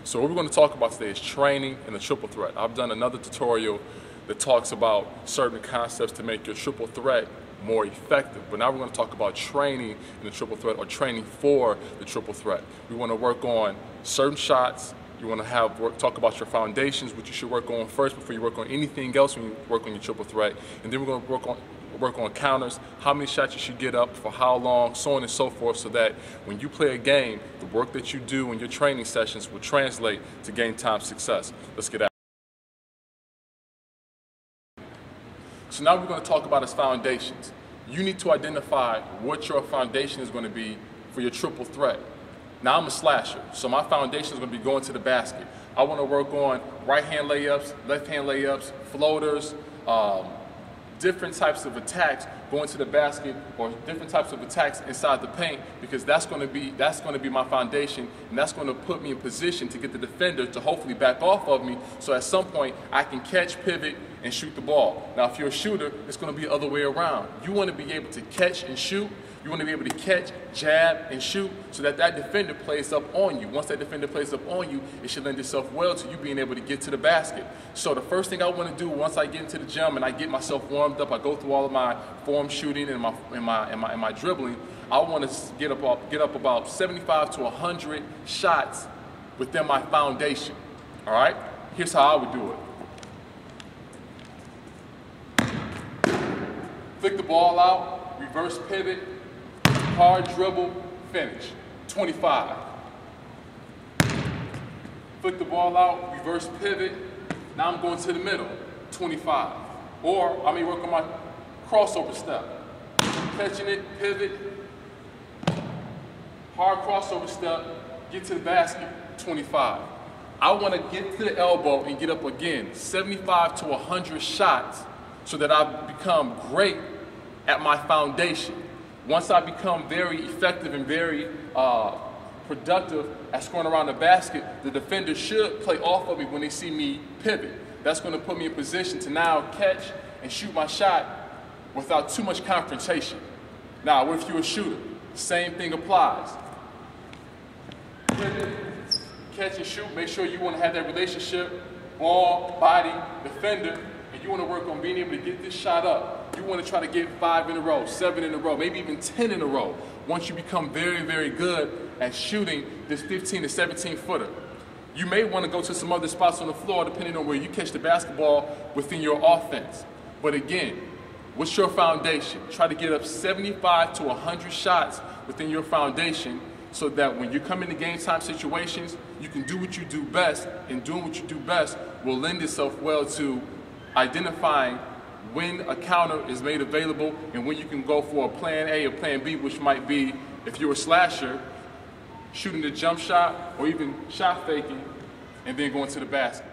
So what we're going to talk about today is training in the triple threat. I've done another tutorial that talks about certain concepts to make your triple threat more effective. But now we're going to talk about training in the triple threat, or training for the triple threat. We want to work on certain shots. You want to talk about your foundations, which you should work on first before you work on anything else when you work on your triple threat. And then we're going to work on counters, how many shots you should get up, for how long, so on and so forth, so that when you play a game, the work that you do in your training sessions will translate to game time success. Let's get at it. So now we're going to talk about its foundations. You need to identify what your foundation is going to be for your triple threat. Now I'm a slasher, so my foundation is going to be going to the basket. I want to work on right-hand layups, left-hand layups, floaters, different types of attacks going to the basket, or different types of attacks inside the paint, because that's going to be my foundation, and that's going to put me in position to get the defender to hopefully back off of me, so at some point I can catch, pivot, and shoot the ball. Now if you're a shooter, it's going to be the other way around. You want to be able to catch and shoot. You want to be able to catch, jab, and shoot, so that that defender plays up on you. Once that defender plays up on you, it should lend itself well to you being able to get to the basket. So the first thing I want to do once I get into the gym and I get myself warmed up, I go through all of my form shooting and my dribbling, I want to get up about 75 to 100 shots within my foundation. All right? Here's how I would do it. Flick the ball out, reverse pivot, hard dribble, finish, 25. Flick the ball out, reverse pivot, now I'm going to the middle, 25. Or I may work on my crossover step. Catching it, pivot, hard crossover step, get to the basket, 25. I want to get to the elbow and get up again, 75 to 100 shots, so that I become great at my foundation. Once I become very effective and very productive at scoring around the basket, the defender should play off of me when they see me pivot. That's going to put me in position to now catch and shoot my shot without too much confrontation. Now, what if you're a shooter? Same thing applies. Pivot, catch and shoot. Make sure you want to have that relationship, ball, body, defender, and you want to work on being able to get this shot up. You want to try to get 5 in a row, 7 in a row, maybe even 10 in a row. Once you become very, very good at shooting this 15 to 17 footer. You may want to go to some other spots on the floor depending on where you catch the basketball within your offense. But again, what's your foundation? Try to get up 75 to 100 shots within your foundation, so that when you come into game time situations, you can do what you do best, and doing what you do best will lend itself well to identifying when a counter is made available and when you can go for a plan A or plan B, which might be, if you're a slasher, shooting the jump shot or even shot faking and then going to the basket.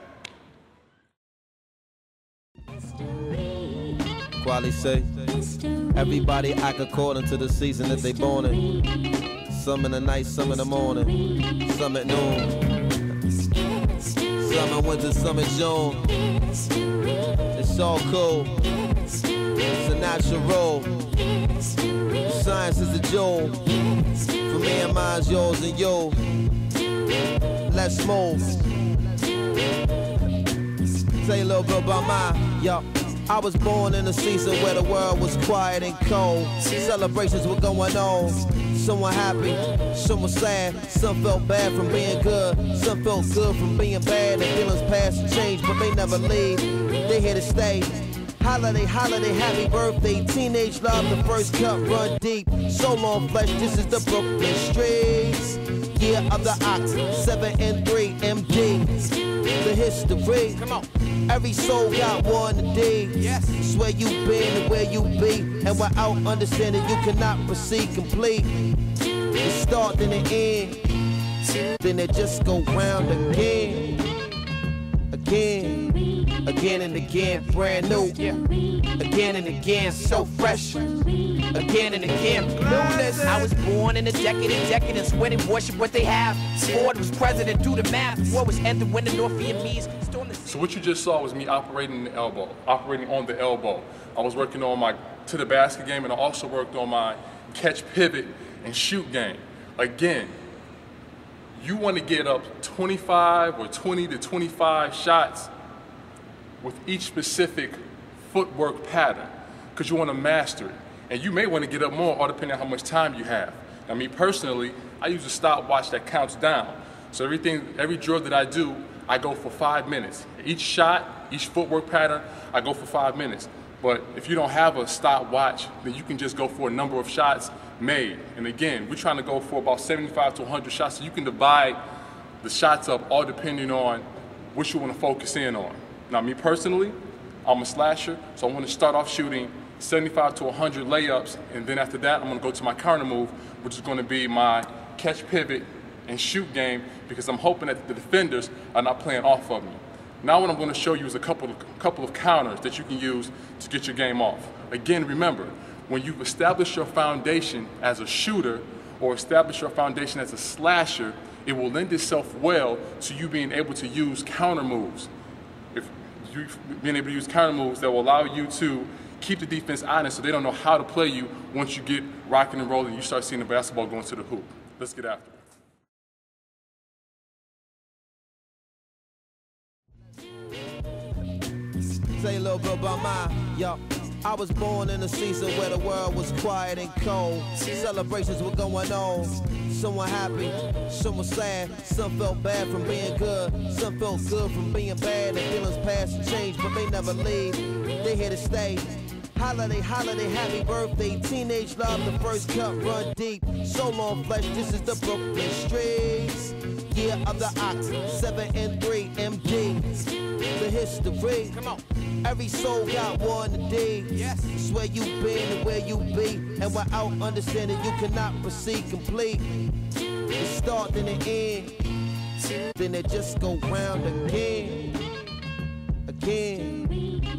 Quali say, everybody act according to the season that they born in. Some in the night, some in the morning, some at noon, some in winter, some in June. It's all cool. It's a natural. Science is the jewel. For me and mine's yours and you. Let's move. Tell you a little bit about mine. Yo, I was born in a season where the world was quiet and cold. Celebrations were going on. Some were happy, some were sad. Some felt bad from being good. Some felt good from being bad. And feelings pass and change, but they never leave. They here to stay. Holiday, holiday, happy birthday. Teenage love, the first cup, run deep. So long flesh, this is the Brooklyn streets. Year of the ox, 7 and 3, MD. The history. Come on. Every soul got one today. Yes. It's where you been and where you be. And without understanding, you cannot proceed complete. It start then it end. Then it just go round again. Again and again, brand new. Again and again, so fresh. Again and again, clueless. I was born in a decade of decadence, when it worship what they have. Ford was president, do the math. War was ended when the North Vietnamese stormed the sea. So what you just saw was me operating on the elbow. I was working on my to the basket game, and I also worked on my catch, pivot, and shoot game. Again, you want to get up 25 or 20 to 25 shots with each specific footwork pattern, because you want to master it. And you may want to get up more, all depending on how much time you have. Now, me personally, I use a stopwatch that counts down. So every drill that I do, I go for 5 minutes. Each shot, each footwork pattern, I go for 5 minutes. But if you don't have a stopwatch, then you can just go for a number of shots made. And again, we're trying to go for about 75 to 100 shots, so you can divide the shots up all depending on what you want to focus in on. Now, me personally, I'm a slasher, so I want to start off shooting 75 to 100 layups, and then after that, I'm going to go to my counter move, which is going to be my catch, pivot, and shoot game, because I'm hoping that the defenders are not playing off of me. Now what I'm going to show you is a couple of counters that you can use to get your game off. Again, remember, when you've established your foundation as a shooter or established your foundation as a slasher, it will lend itself well to you being able to use counter moves. Being able to use counter moves that will allow you to keep the defense honest so they don't know how to play you once you get rocking and rolling and you start seeing the basketball going to the hoop. Let's get after it. Say a little bit about mine, yo. I was born in a season where the world was quiet and cold. Celebrations were going on. Some were happy, some were sad. Some felt bad from being good. Some felt good from being bad. The feelings pass and change, but they never leave. They here to stay. Holiday, holiday, happy birthday. Teenage love, the first cup run deep. So long flesh, this is the Brooklyn streets. Year of the ox, 7 and 3, MD. The history. Come on. Every soul got one today. Yes. It's where you been and where you be. And without understanding, you cannot proceed complete. It start then it end. Then it just go round again.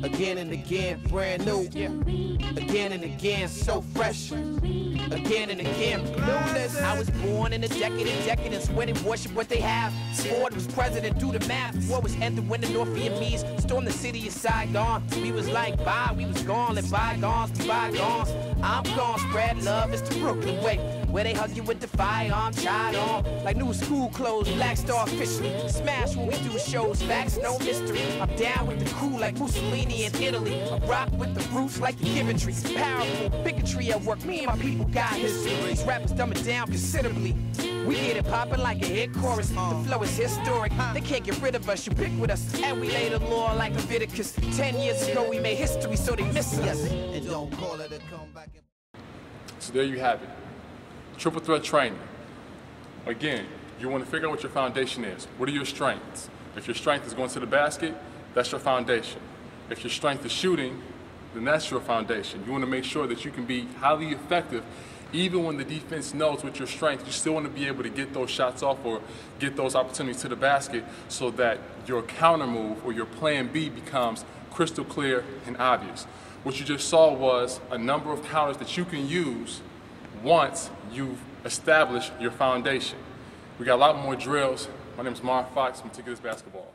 Again and again, brand new. Again and again, so fresh. Again and again, clueless. I was born in a decade of decadence when it worship what they have. Ford was president, do the math. War was ended when the North Vietnamese stormed the city of Saigon. We was like, bye, we was gone, let bygones be bygones. I'm gone, spread love, it's the Brooklyn way. Where they hug you with the firearm, tried on. Like new school clothes, Black Star officially. Smash when we do shows, facts, no mystery. I'm down with the crew like Mussolini in Italy. I rock with the roots like the infantry. Powerful bigotry at work, me and my people got history. These rappers dumb it down considerably. We get it poppin' like a hit chorus. The flow is historic. They can't get rid of us, you pick with us. And we lay the law like Leviticus. 10 years ago we made history, so they miss us. And don't call it a comeback. So there you have it. Triple threat training. Again, you want to figure out what your foundation is. What are your strengths? If your strength is going to the basket, that's your foundation. If your strength is shooting, then that's your foundation. You want to make sure that you can be highly effective even when the defense knows what your strength. You still want to be able to get those shots off or get those opportunities to the basket so that your counter move or your plan B becomes crystal clear and obvious. What you just saw was a number of counters that you can use once you've established your foundation. We got a lot more drills. My name is Mark Fox, Meticulous Basketball.